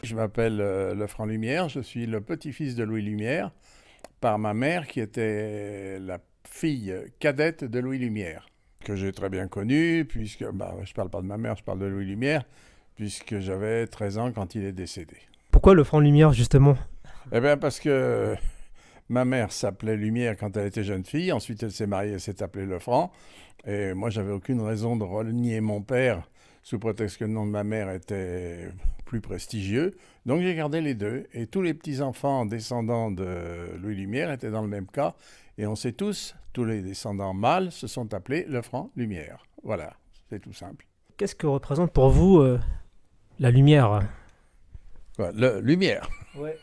Je m'appelle Lefranc Lumière, je suis le petit-fils de Louis Lumière par ma mère qui était la fille cadette de Louis Lumière, que j'ai très bien connue, puisque, je ne parle pas de ma mère, je parle de Louis Lumière, puisque j'avais 13 ans quand il est décédé. Pourquoi Lefranc Lumière, justement? Eh bien parce que ma mère s'appelait Lumière quand elle était jeune fille, ensuite elle s'est mariée, elle s'est appelée Lefranc, et moi j'avais aucune raison de renier mon père sous prétexte que le nom de ma mère était plus prestigieux. Donc j'ai gardé les deux. Et tous les petits-enfants descendants de Louis Lumière étaient dans le même cas. Et on sait tous les descendants mâles se sont appelés Lefranc Lumière. Voilà, c'est tout simple. Qu'est-ce que représente pour vous la lumière? Voilà, Lumière. Ouais.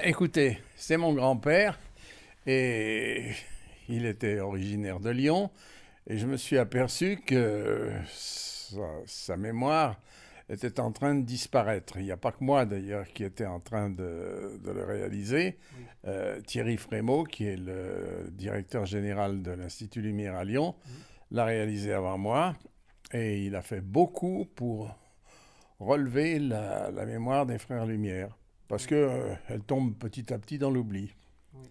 Écoutez, c'est mon grand-père. Et il était originaire de Lyon. Et je me suis aperçu que sa mémoire était en train de disparaître. Il n'y a pas que moi d'ailleurs qui était en train de le réaliser. Oui. Thierry Frémaux, qui est le directeur général de l'Institut Lumière à Lyon, l'a réalisé avant moi. Et il a fait beaucoup pour relever la mémoire des frères Lumière. Parce qu'elle tombe petit à petit dans l'oubli. Oui.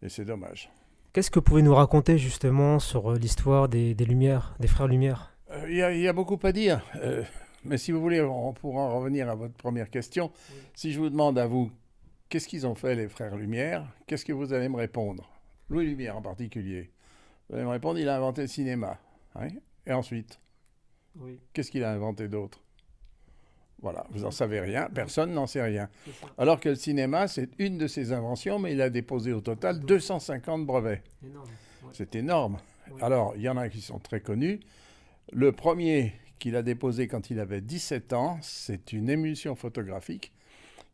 Et c'est dommage. Qu'est-ce que vous pouvez nous raconter justement sur l'histoire des Lumières, des frères Lumière? Il y a beaucoup à dire. Mais si vous voulez, on pourra en revenir à votre première question. Oui. Si je vous demande à vous, qu'est-ce qu'ils ont fait les frères Lumière, qu'est-ce que vous allez me répondre? Louis Lumière en particulier. Vous allez me répondre, il a inventé le cinéma. Hein. Et ensuite, oui. Qu'est-ce qu'il a inventé d'autre? Voilà, vous n'en savez rien, personne n'en sait rien. Alors que le cinéma, c'est une de ses inventions, mais il a déposé au total 250 brevets. Énorme. Ouais. C'est énorme. Oui. Alors, il y en a qui sont très connus. Le premier qu'il a déposé quand il avait 17 ans, c'est une émulsion photographique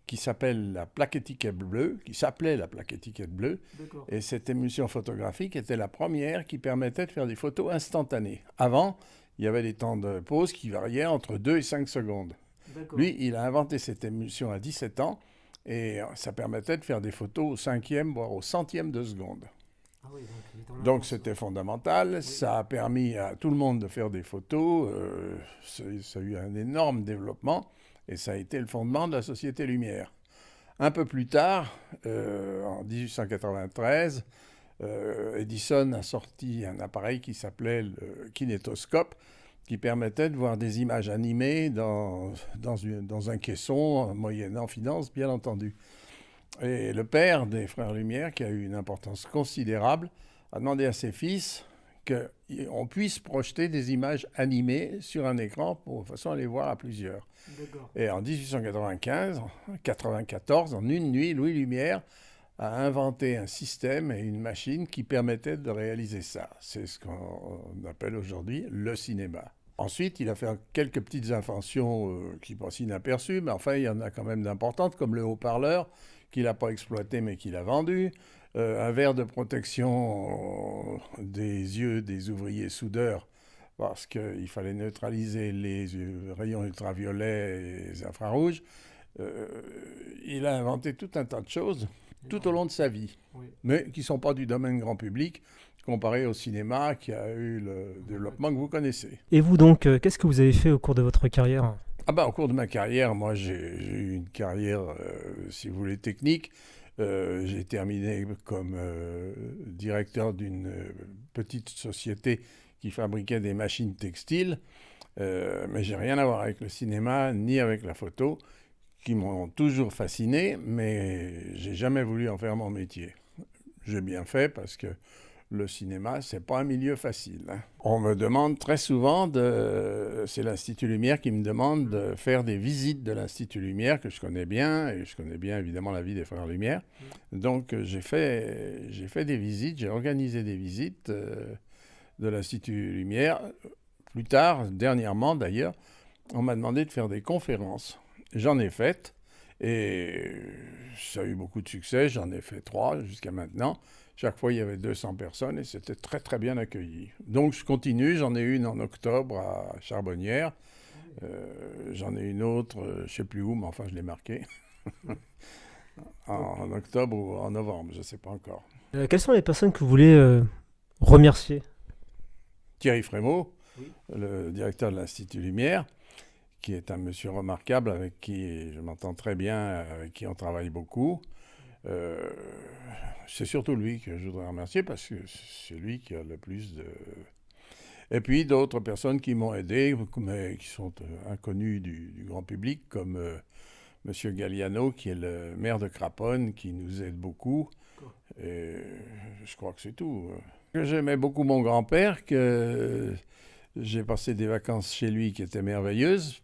qui s'appelle la plaque étiquette bleue, qui s'appelait la plaque étiquette bleue. D'accord. Et cette émulsion photographique était la première qui permettait de faire des photos instantanées. Avant, il y avait des temps de pause qui variaient entre 2 et 5 secondes. D'accord. Lui, il a inventé cette émulsion à 17 ans et ça permettait de faire des photos au 5e, voire au 100e de seconde. Ah oui, donc c'était fondamental, oui. Ça a permis à tout le monde de faire des photos, ça a eu un énorme développement et ça a été le fondement de la Société Lumière. Un peu plus tard, en 1893, Edison a sorti un appareil qui s'appelait le kinétoscope, qui permettait de voir des images animées dans un caisson, moyennant finance, bien entendu. Et le père des frères Lumière, qui a eu une importance considérable, a demandé à ses fils qu'on puisse projeter des images animées sur un écran pour de façon à les voir à plusieurs. D'accord. Et en 1894, en une nuit, Louis Lumière a inventé un système et une machine qui permettaient de réaliser ça. C'est ce qu'on appelle aujourd'hui le cinéma. Ensuite, il a fait quelques petites inventions qui passent inaperçues, mais enfin, il y en a quand même d'importantes, comme le haut-parleur, qu'il n'a pas exploité mais qu'il a vendu, un verre de protection des yeux des ouvriers soudeurs, parce qu'il fallait neutraliser les rayons ultraviolets et les infrarouges. Il a inventé tout un tas de choses tout au long de sa vie, oui. Mais qui ne sont pas du domaine grand public, comparé au cinéma qui a eu le développement que vous connaissez. Et vous donc, qu'est-ce que vous avez fait au cours de votre carrière? Au cours de ma carrière, moi j'ai eu une carrière, si vous voulez, technique. J'ai terminé comme directeur d'une petite société qui fabriquait des machines textiles, mais j'ai rien à voir avec le cinéma ni avec la photo, qui m'ont toujours fasciné, mais j'ai jamais voulu en faire mon métier. J'ai bien fait parce que le cinéma, c'est pas un milieu facile. Hein. On me demande très souvent, c'est l'Institut Lumière qui me demande de faire des visites de l'Institut Lumière, que je connais bien, et je connais bien évidemment la vie des frères Lumière. Donc j'ai fait des visites, j'ai organisé des visites de l'Institut Lumière. Plus tard, dernièrement d'ailleurs, on m'a demandé de faire des conférences. J'en ai faites, et ça a eu beaucoup de succès, j'en ai fait 3 jusqu'à maintenant. Chaque fois, il y avait 200 personnes et c'était très, très bien accueilli. Donc, je continue. J'en ai une en octobre à Charbonnières. J'en ai une autre, je ne sais plus où, mais enfin, je l'ai marquée. en octobre ou en novembre, je ne sais pas encore. Quelles sont les personnes que vous voulez remercier? Thierry Frémaux, Oui. le directeur de l'Institut Lumière, qui est un monsieur remarquable avec qui je m'entends très bien, avec qui on travaille beaucoup. Euh, c'est surtout lui que je voudrais remercier parce que c'est lui qui a le plus de... Et puis d'autres personnes qui m'ont aidé, mais qui sont inconnues du grand public, comme monsieur Galliano, qui est le maire de Craponne, qui nous aide beaucoup. Et je crois que c'est tout. J'aimais beaucoup mon grand-père, que j'ai passé des vacances chez lui qui étaient merveilleuses,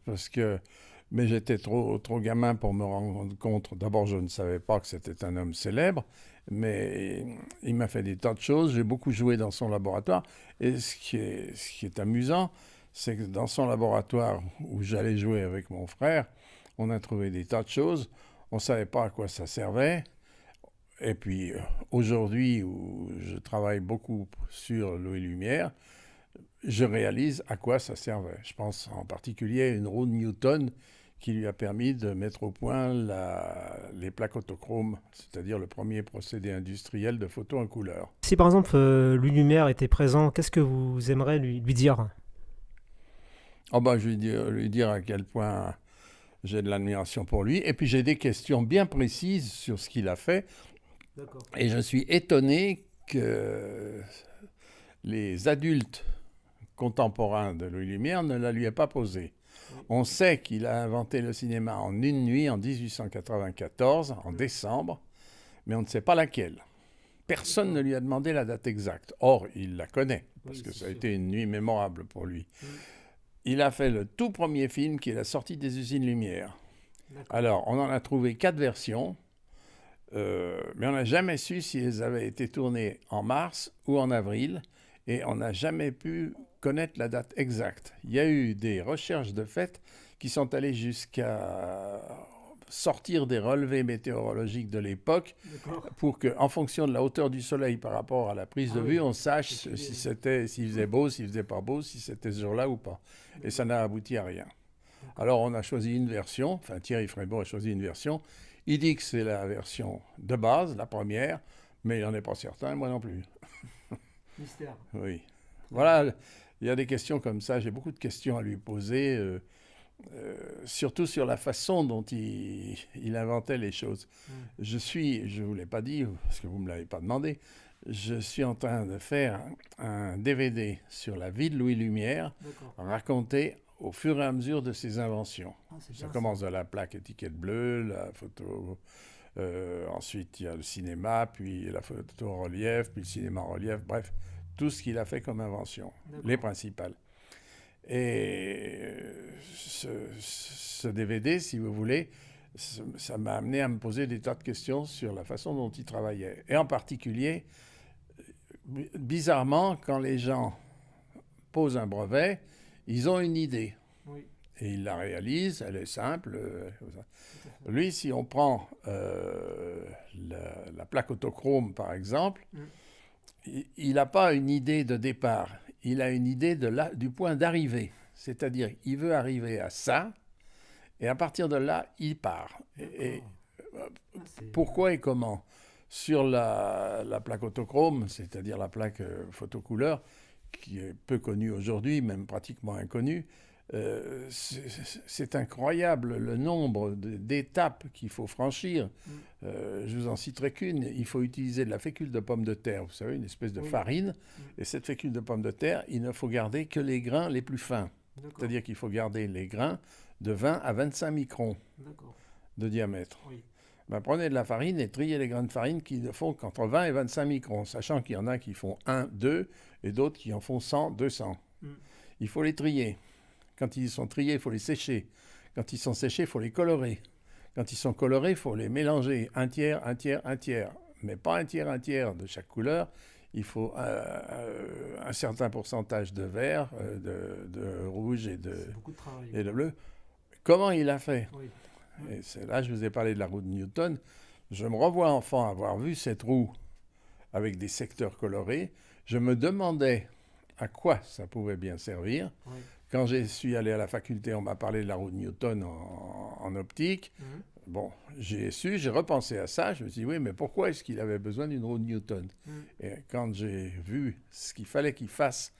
mais j'étais trop gamin pour me rendre compte. D'abord, je ne savais pas que c'était un homme célèbre, mais il m'a fait des tas de choses. J'ai beaucoup joué dans son laboratoire. Et ce qui est amusant, c'est que dans son laboratoire où j'allais jouer avec mon frère, on a trouvé des tas de choses. On ne savait pas à quoi ça servait. Et puis aujourd'hui, où je travaille beaucoup sur l'eau et lumière, je réalise à quoi ça servait. Je pense en particulier à une roue de Newton qui lui a permis de mettre au point les plaques autochromes, c'est-à-dire le premier procédé industriel de photo en couleur. Si par exemple Louis Lumière était présent, qu'est-ce que vous aimeriez lui dire? Oh ben, je vais lui dire à quel point j'ai de l'admiration pour lui. Et puis j'ai des questions bien précises sur ce qu'il a fait. D'accord. Et je suis étonné que les adultes contemporain de Louis Lumière ne la lui a pas posée. On sait qu'il a inventé le cinéma en une nuit en 1894, en décembre, mais on ne sait pas laquelle. Personne ne lui a demandé la date exacte. Or, il la connaît, parce que ça a été une nuit mémorable pour lui. Il a fait le tout premier film qui est la sortie des usines Lumière. Alors, on en a trouvé 4 versions, mais on n'a jamais su si elles avaient été tournées en mars ou en avril, et on n'a jamais pu connaître la date exacte. Il y a eu des recherches de fait qui sont allées jusqu'à sortir des relevés météorologiques de l'époque pour qu'en fonction de la hauteur du soleil par rapport à la prise de vue, on sache s'il faisait beau, s'il faisait pas beau, si c'était ce jour-là ou pas. Et ça n'a abouti à rien. Alors on a choisi une version, enfin Thierry Frémaux a choisi une version. Il dit que c'est la version de base, la première, mais il n'en est pas certain, moi non plus. Mystère. Oui. Voilà, il y a des questions comme ça. J'ai beaucoup de questions à lui poser, surtout sur la façon dont il inventait les choses. Je ne vous l'ai pas dit, parce que vous ne me l'avez pas demandé, je suis en train de faire un DVD sur la vie de Louis Lumière, raconté au fur et à mesure de ses inventions. Ça commence de la plaque étiquette bleue, la photo... ensuite, il y a le cinéma, puis la photo en relief, puis le cinéma en relief, bref, tout ce qu'il a fait comme invention, les principales. Et ce DVD, si vous voulez, ça m'a amené à me poser des tas de questions sur la façon dont il travaillait. Et en particulier, bizarrement, quand les gens posent un brevet, ils ont une idée. Oui. Et ils la réalisent, elle est simple. Lui, si on prend la plaque autochrome, par exemple, il n'a pas une idée de départ. Il a une idée du point d'arrivée. C'est-à-dire, il veut arriver à ça, et à partir de là, il part. Et pourquoi et comment? Sur la plaque autochrome, c'est-à-dire la plaque photocouleur, qui est peu connue aujourd'hui, même pratiquement inconnue, c'est incroyable le nombre d'étapes qu'il faut franchir. Je vous en citerai qu'une. Il faut utiliser de la fécule de pomme de terre, vous savez, une espèce de farine. Et cette fécule de pomme de terre, il ne faut garder que les grains les plus fins. C'est-à-dire qu'il faut garder les grains de 20 à 25 microns de diamètre. Oui. Ben, prenez de la farine et triez les grains de farine qui ne font qu'entre 20 et 25 microns, sachant qu'il y en a qui font 1, 2 et d'autres qui en font 100, 200. Il faut les trier. Quand ils sont triés, il faut les sécher. Quand ils sont séchés, il faut les colorer. Quand ils sont colorés, il faut les mélanger. Un tiers, un tiers, un tiers. Mais pas un tiers de chaque couleur. Il faut un certain pourcentage de vert, de rouge et de bleu. Comment il a fait? Oui. Et c'est là, je vous ai parlé de la roue de Newton. Je me revois enfant avoir vu cette roue avec des secteurs colorés. Je me demandais à quoi ça pouvait bien servir. Oui. Quand je suis allé à la faculté, on m'a parlé de la roue de Newton en optique. Bon, j'ai repensé à ça, je me suis dit, oui, mais pourquoi est-ce qu'il avait besoin d'une roue de Newton? Et quand j'ai vu ce qu'il fallait qu'il fasse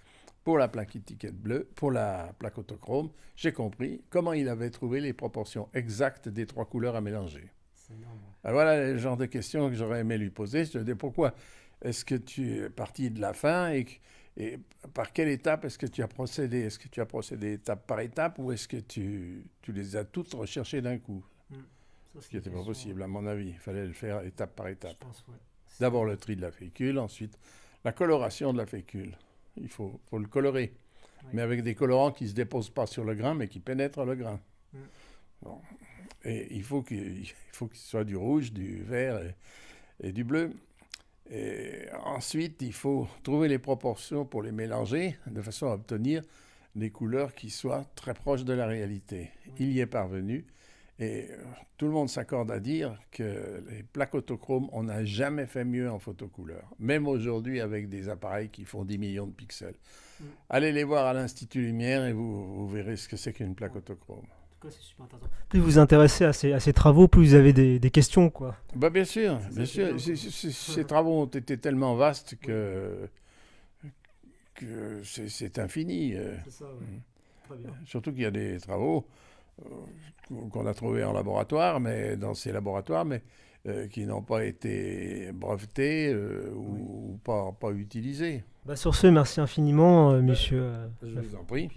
pour la plaque étiquette bleue, pour la plaque autochrome, j'ai compris comment il avait trouvé les proportions exactes des 3 couleurs à mélanger. C'est énorme. Alors voilà le genre de questions que j'aurais aimé lui poser. Je lui ai dit, pourquoi est-ce que tu es parti de la fin et par quelle étape est-ce que tu as procédé? Est-ce que tu as procédé étape par étape ou est-ce que tu les as toutes recherchées d'un coup? Ça, Ce qui n'était pas possible, à mon avis. Il fallait le faire étape par étape. Je pense, ouais. D'abord le tri de la fécule, ensuite la coloration de la fécule. Il faut le colorer, mais avec des colorants qui ne se déposent pas sur le grain, mais qui pénètrent le grain. Bon. Et il faut qu'il soit du rouge, du vert et du bleu. Et ensuite, il faut trouver les proportions pour les mélanger, de façon à obtenir des couleurs qui soient très proches de la réalité. Il y est parvenu. Et tout le monde s'accorde à dire que les plaques autochromes, on n'a jamais fait mieux en photocouleur. Même aujourd'hui avec des appareils qui font 10 millions de pixels. Allez les voir à l'Institut Lumière et vous verrez ce que c'est qu'une plaque autochrome. En tout cas, c'est super intéressant. Plus vous vous intéressez à ces travaux, plus vous avez des questions, quoi. Bah bien sûr, bien sûr. Ces travaux ont été tellement vastes que c'est infini. C'est ça, ouais. Très bien. Surtout qu'il y a des travaux qu'on a trouvés en laboratoire, mais dans ces laboratoires, mais qui n'ont pas été brevetés ou pas utilisés. Bah, sur ce, merci infiniment, monsieur. Je vous en prie.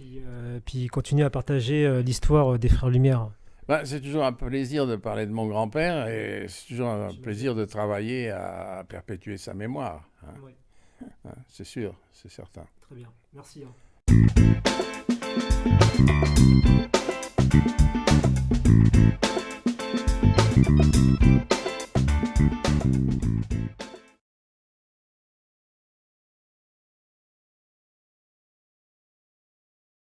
Puis continuez à partager l'histoire des Frères Lumière. Bah, c'est toujours un plaisir de parler de mon grand-père et c'est toujours un plaisir de travailler à perpétuer sa mémoire. Hein. Oui. Hein, c'est sûr, c'est certain. Très bien. Merci.